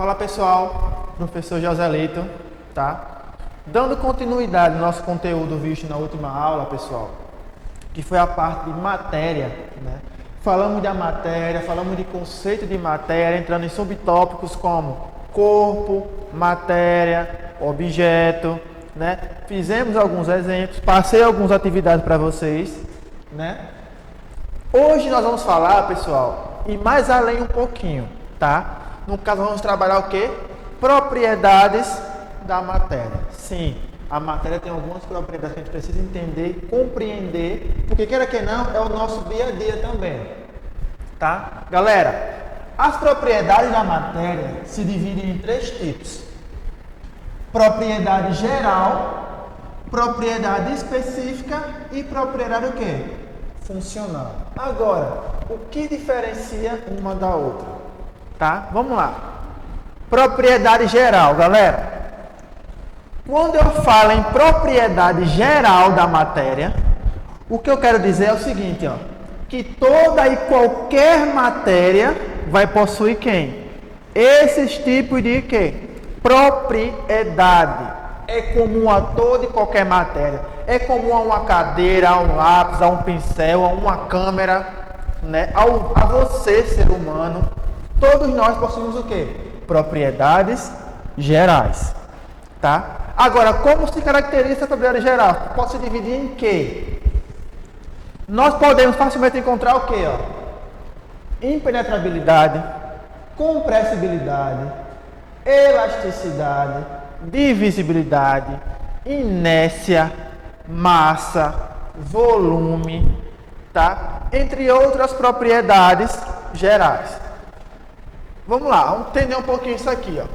Fala pessoal, professor Joselito, tá? Dando continuidade ao nosso conteúdo visto na última aula, pessoal, que foi a parte de matéria, né? Falamos da matéria, falamos de conceito de matéria, entrando em subtópicos como corpo, matéria, objeto, né? Fizemos alguns exemplos, passei algumas atividades para vocês, né? Hoje nós vamos falar, pessoal, e mais além um pouquinho, tá? No caso, vamos trabalhar o quê? Propriedades da matéria. Sim, a matéria tem algumas propriedades que a gente precisa entender, compreender, porque queira que não, é o nosso dia a dia também. Tá? Galera, as propriedades da matéria se dividem em três tipos. Propriedade geral, propriedade específica e propriedade o quê? Funcional. Agora, o que diferencia uma da outra? Tá? Vamos lá. Propriedade geral, galera. Quando eu falo em propriedade geral da matéria, o que eu quero dizer é o seguinte, ó, que toda e qualquer matéria vai possuir quem? Esses tipos de quê? Propriedade. É comum a toda e qualquer matéria. É comum a uma cadeira, a um lápis, a um pincel, a uma câmera, né? A você, ser humano. Todos nós possuímos o quê? Propriedades gerais, tá? Agora, como se caracteriza essa propriedade geral? Pode se dividir em quê? Nós podemos facilmente encontrar o quê? Ó? Impenetrabilidade, compressibilidade, elasticidade, divisibilidade, inércia, massa, volume, tá? Entre outras propriedades gerais. Vamos lá, vamos entender um pouquinho isso aqui, ó.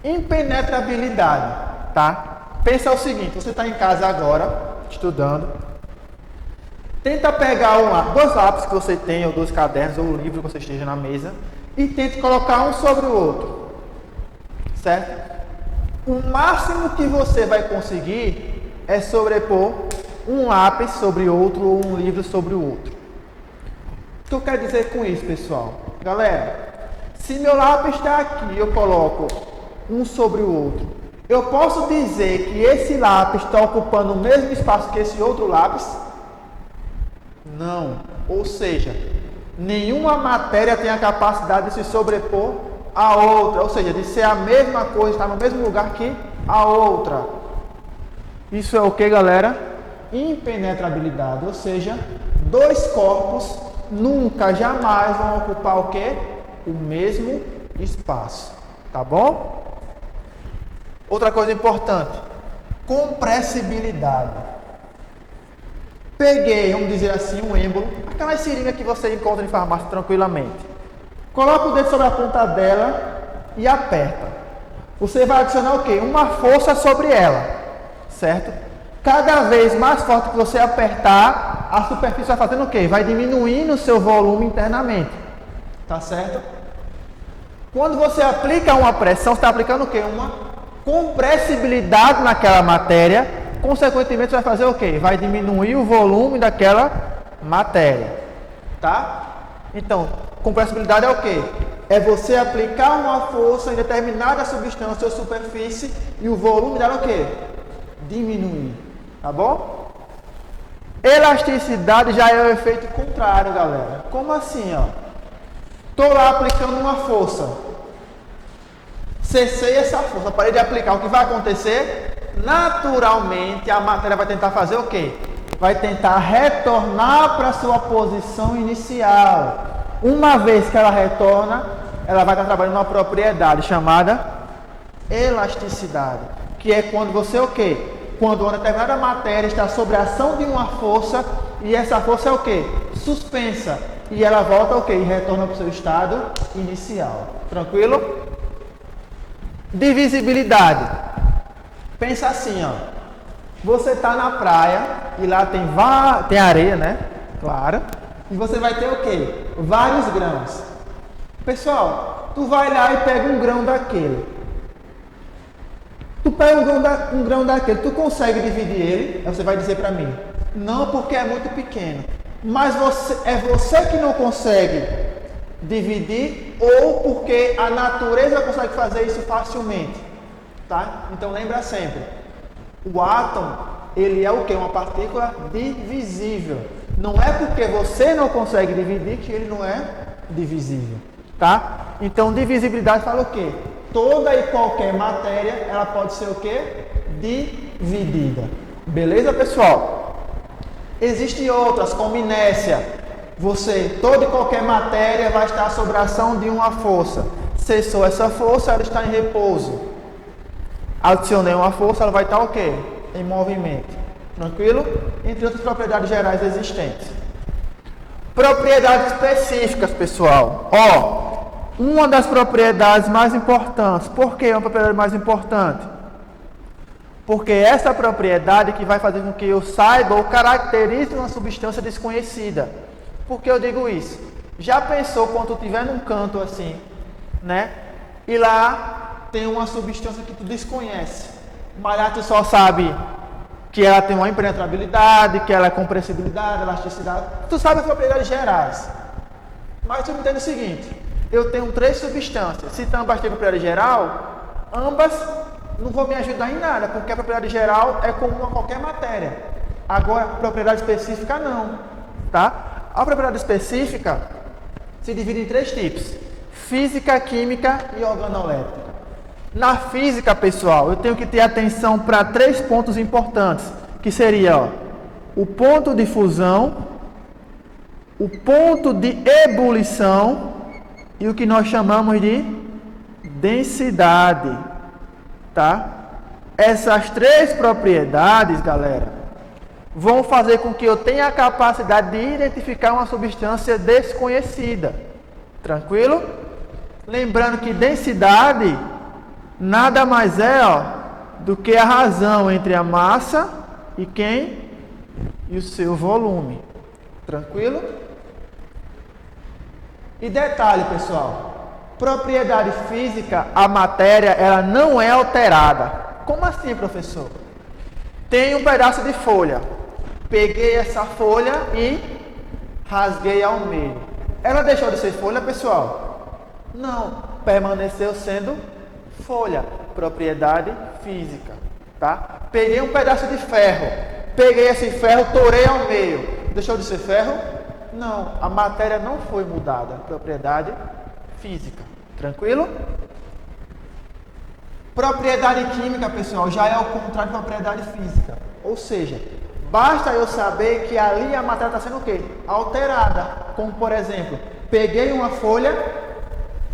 Impenetrabilidade, tá? Pensa o seguinte, você está em casa agora, estudando. Tenta pegar dois lápis que você tem, ou dois cadernos, ou um livro que você esteja na mesa, e tente colocar um sobre o outro, certo? O máximo que você vai conseguir é sobrepor um lápis sobre outro, ou um livro sobre o outro. O que eu quero dizer com isso, pessoal? Galera, se meu lápis está aqui e eu coloco um sobre o outro, eu posso dizer que esse lápis está ocupando o mesmo espaço que esse outro lápis? Não. Ou seja, nenhuma matéria tem a capacidade de se sobrepor à outra. Ou seja, de ser a mesma coisa, estar no mesmo lugar que a outra. Isso é o que, galera? Impenetrabilidade. Ou seja, dois corpos nunca, jamais vão ocupar o quê? O mesmo espaço, tá bom? Outra coisa importante, compressibilidade. Peguei, vamos dizer assim, um êmbolo, aquela seringa que você encontra em farmácia tranquilamente. Coloca o dedo sobre a ponta dela e aperta. Você vai adicionar o quê? Uma força sobre ela, certo? Cada vez mais forte que você apertar, a superfície vai fazendo o quê? Vai diminuindo o seu volume internamente, tá certo? Quando você aplica uma pressão, você está aplicando o quê? Uma compressibilidade naquela matéria, consequentemente você vai fazer o quê? Vai diminuir o volume daquela matéria, tá? Então, compressibilidade é o quê? É você aplicar uma força em determinada substância ou superfície e o volume dela o quê? Diminuir, tá bom? Elasticidade já é o efeito contrário, galera. Como assim, ó? Estou lá aplicando uma força. Cessei essa força, parei de aplicar. O que vai acontecer? Naturalmente, a matéria vai tentar fazer o quê? Vai tentar retornar para a sua posição inicial. Uma vez que ela retorna, ela vai estar trabalhando uma propriedade chamada elasticidade. Que é quando você o quê? Quando uma determinada matéria está sob a ação de uma força e essa força é o quê? Suspensa. E ela volta o quê? E retorna para o seu estado inicial. Tranquilo? Divisibilidade. Pensa assim, ó. Você está na praia e lá tem areia, né? Claro. E você vai ter o quê? Vários grãos. Pessoal, tu vai lá e pega um grão daquele. Tu pega um grão daquele, tu consegue dividir ele? Aí você vai dizer para mim, não, porque é muito pequeno. Mas é você que não consegue dividir ou porque a natureza consegue fazer isso facilmente, tá? Então lembra sempre, o átomo, ele é o que? Uma partícula divisível. Não é porque você não consegue dividir que ele não é divisível, tá? Então divisibilidade fala o quê? Toda e qualquer matéria, ela pode ser o quê? Dividida. Beleza, pessoal? Existem outras, como inércia. Toda e qualquer matéria vai estar sob a ação de uma força. Cessou essa força, ela está em repouso. Adicionei uma força, ela vai estar o quê? Em movimento. Tranquilo? Entre outras propriedades gerais existentes. Propriedades específicas, pessoal. Uma das propriedades mais importantes. Por que é uma propriedade mais importante? Porque essa propriedade que vai fazer com que eu saiba ou caracterize uma substância desconhecida. Por que eu digo isso? Já pensou quando tu estiver num canto assim, né? E lá tem uma substância que tu desconhece. Mas lá tu só sabe que ela tem uma impenetrabilidade, que ela é compressibilidade, elasticidade. Tu sabe as propriedades gerais. Mas tu entende o seguinte, eu tenho 3 substâncias. Se ambas têm propriedade geral, ambas não vão me ajudar em nada, porque a propriedade geral é comum a qualquer matéria. Agora, a propriedade específica não, tá? A propriedade específica se divide em 3 tipos: física, química e organolétrica. Na física, pessoal, eu tenho que ter atenção para 3 pontos importantes, que seria o ponto de fusão, o ponto de ebulição e o que nós chamamos de densidade, tá? Essas 3 propriedades, galera, vão fazer com que eu tenha a capacidade de identificar uma substância desconhecida. Tranquilo? Lembrando que densidade nada mais é do que a razão entre a massa e quem? E o seu volume. Tranquilo? E detalhe, pessoal, propriedade física, a matéria, ela não é alterada. Como assim, professor? Tem um pedaço de folha. Peguei essa folha e rasguei ao meio. Ela deixou de ser folha, pessoal? Não, permaneceu sendo folha. Propriedade física, tá? Peguei um pedaço de ferro. Peguei esse ferro, torei ao meio. Deixou de ser ferro? Não, a matéria não foi mudada. Propriedade física. Tranquilo? Propriedade química, pessoal, já é o contrário de propriedade física. Ou seja, basta eu saber que ali a matéria está sendo o quê? Alterada. Como, por exemplo, peguei uma folha,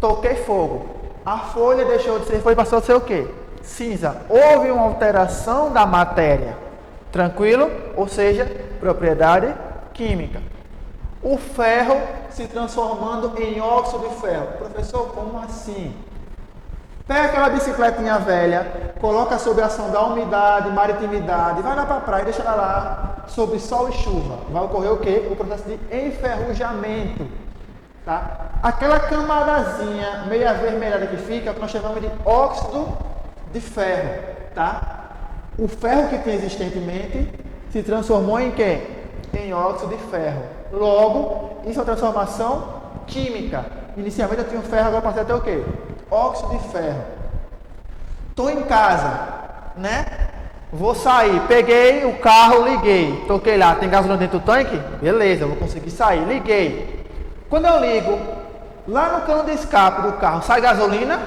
toquei fogo. A folha deixou de ser folha e passou a ser o quê? Cinza. Houve uma alteração da matéria. Tranquilo? Ou seja, propriedade química. O ferro se transformando em óxido de ferro. Professor, como assim? Pega aquela bicicletinha velha, coloca sob a ação da umidade, maritimidade, vai lá para a praia e deixa ela lá, sob sol e chuva. Vai ocorrer o quê? O processo de enferrujamento. Tá? Aquela camadazinha meio avermelhada que fica, é o que nós chamamos de óxido de ferro. Tá? O ferro que tem existentemente se transformou em quê? Em óxido de ferro. Logo, isso é uma transformação química. Inicialmente eu tinha um ferro, agora passei até o quê? Óxido de ferro. Estou em casa, né? Vou sair, peguei o carro, liguei, toquei lá, tem gasolina dentro do tanque? Beleza, vou conseguir sair, liguei. Quando eu ligo, lá no cano de escape do carro, sai gasolina?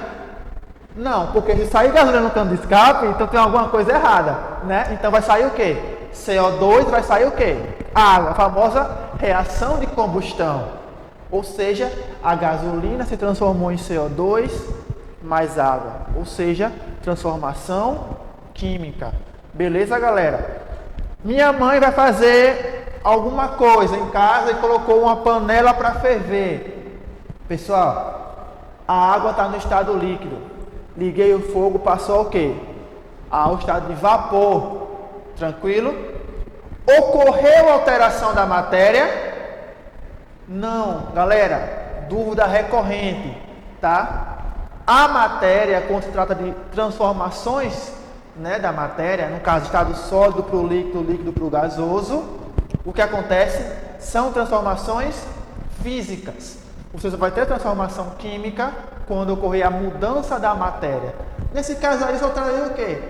Não, porque se sair gasolina no cano de escape, então tem alguma coisa errada, né? Então vai sair o quê? CO2, vai sair o quê? Água, a famosa reação de combustão. Ou seja, a gasolina se transformou em CO2 mais água. Ou seja, transformação química. Beleza, galera? Minha mãe vai fazer alguma coisa em casa e colocou uma panela para ferver. Pessoal, a água está no estado líquido. Liguei o fogo, passou o quê? Ao estado de vapor. Tranquilo? Ocorreu alteração da matéria? Não, galera, dúvida recorrente, tá? A matéria, quando se trata de transformações, né, da matéria, no caso, estado sólido para o líquido para o gasoso, o que acontece são transformações físicas. Você só vai ter transformação química quando ocorrer a mudança da matéria. Nesse caso aí, só traria o quê?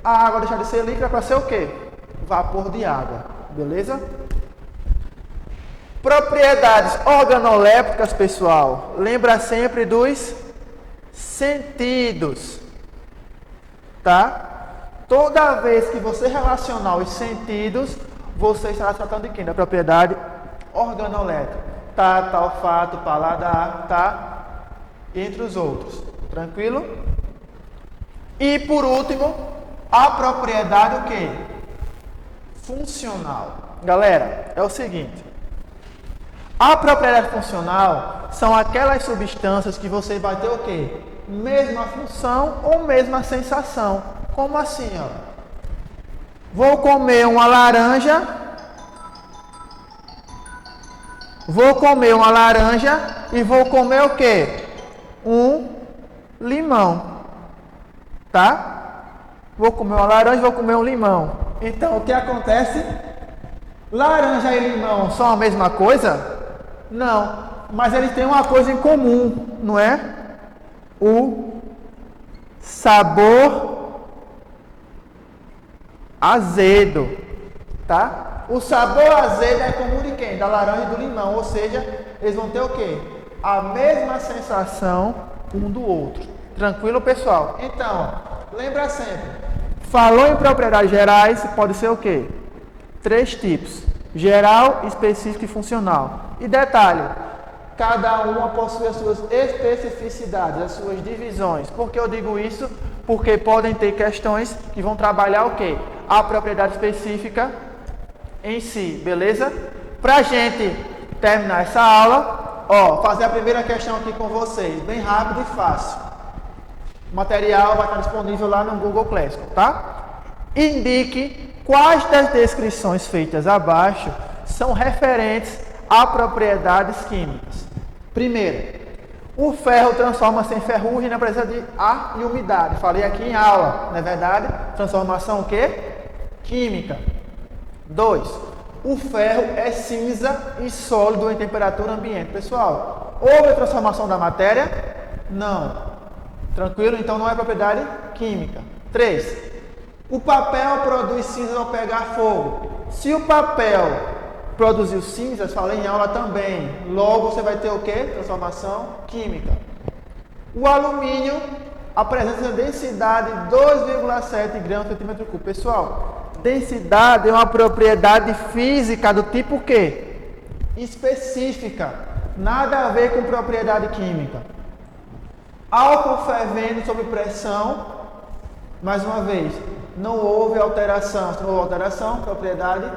A água deixar de ser líquida para ser o quê? Vapor de água. Beleza? Propriedades organolépticas, pessoal. Lembra sempre dos sentidos. Tá? Toda vez que você relacionar os sentidos, você estará tratando de quem? Da propriedade organoléptica. Tato, olfato, paladar, tá? Entre os outros. Tranquilo? E por último, a propriedade o quê? Funcional. Galera, é o seguinte. A propriedade funcional são aquelas substâncias que você vai ter o quê? Mesma função ou mesma sensação. Como assim, ó? Vou comer uma laranja. Vou comer uma laranja e vou comer o quê? Um limão. Tá? Vou comer uma laranja e vou comer um limão. Então, o que acontece? Laranja e limão são a mesma coisa? Não. Mas eles têm uma coisa em comum, não é? O sabor azedo, tá? O sabor azedo é comum de quem? Da laranja e do limão, ou seja, eles vão ter o quê? A mesma sensação um do outro. Tranquilo, pessoal? Então, lembra sempre, falou em propriedades gerais, pode ser o quê? 3 tipos, geral, específico e funcional. E detalhe, cada uma possui as suas especificidades, as suas divisões. Por que eu digo isso? Porque podem ter questões que vão trabalhar o quê? A propriedade específica em si, beleza? Pra gente terminar essa aula, ó, fazer a primeira questão aqui com vocês, bem rápido e fácil. O material vai estar disponível lá no Google Classroom, tá? Indique quais das descrições feitas abaixo são referentes a propriedades químicas. Primeiro, o ferro transforma-se em ferrugem na presença de ar e umidade. Falei aqui em aula, não é verdade? Transformação o quê? Química. 2. O ferro é cinza e sólido em temperatura ambiente. Pessoal, houve a transformação da matéria? Não. Tranquilo? Então não é propriedade química. 3. O papel produz cinzas ao pegar fogo. Se o papel produziu cinzas, falei em aula também. Logo você vai ter o quê? Transformação química. O alumínio apresenta densidade de 2,7 gramas por centímetro cúbico. Pessoal, densidade é uma propriedade física do tipo quê? Específica. Nada a ver com propriedade química. Álcool fervendo sob pressão. Mais uma vez, não houve alteração. Se não houve alteração, propriedade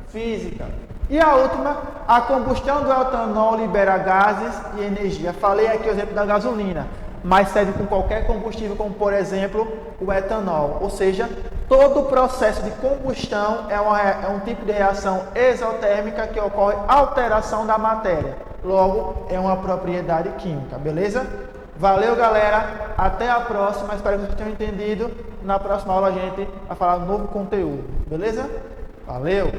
física. E a última, a combustão do etanol libera gases e energia. Falei aqui o exemplo da gasolina, mas serve com qualquer combustível, como por exemplo o etanol. Ou seja, todo o processo de combustão é um tipo de reação exotérmica que ocorre alteração da matéria. Logo, é uma propriedade química, beleza? Valeu, galera. Até a próxima. Espero que vocês tenham entendido. Na próxima aula a gente vai falar um novo conteúdo, beleza? Valeu!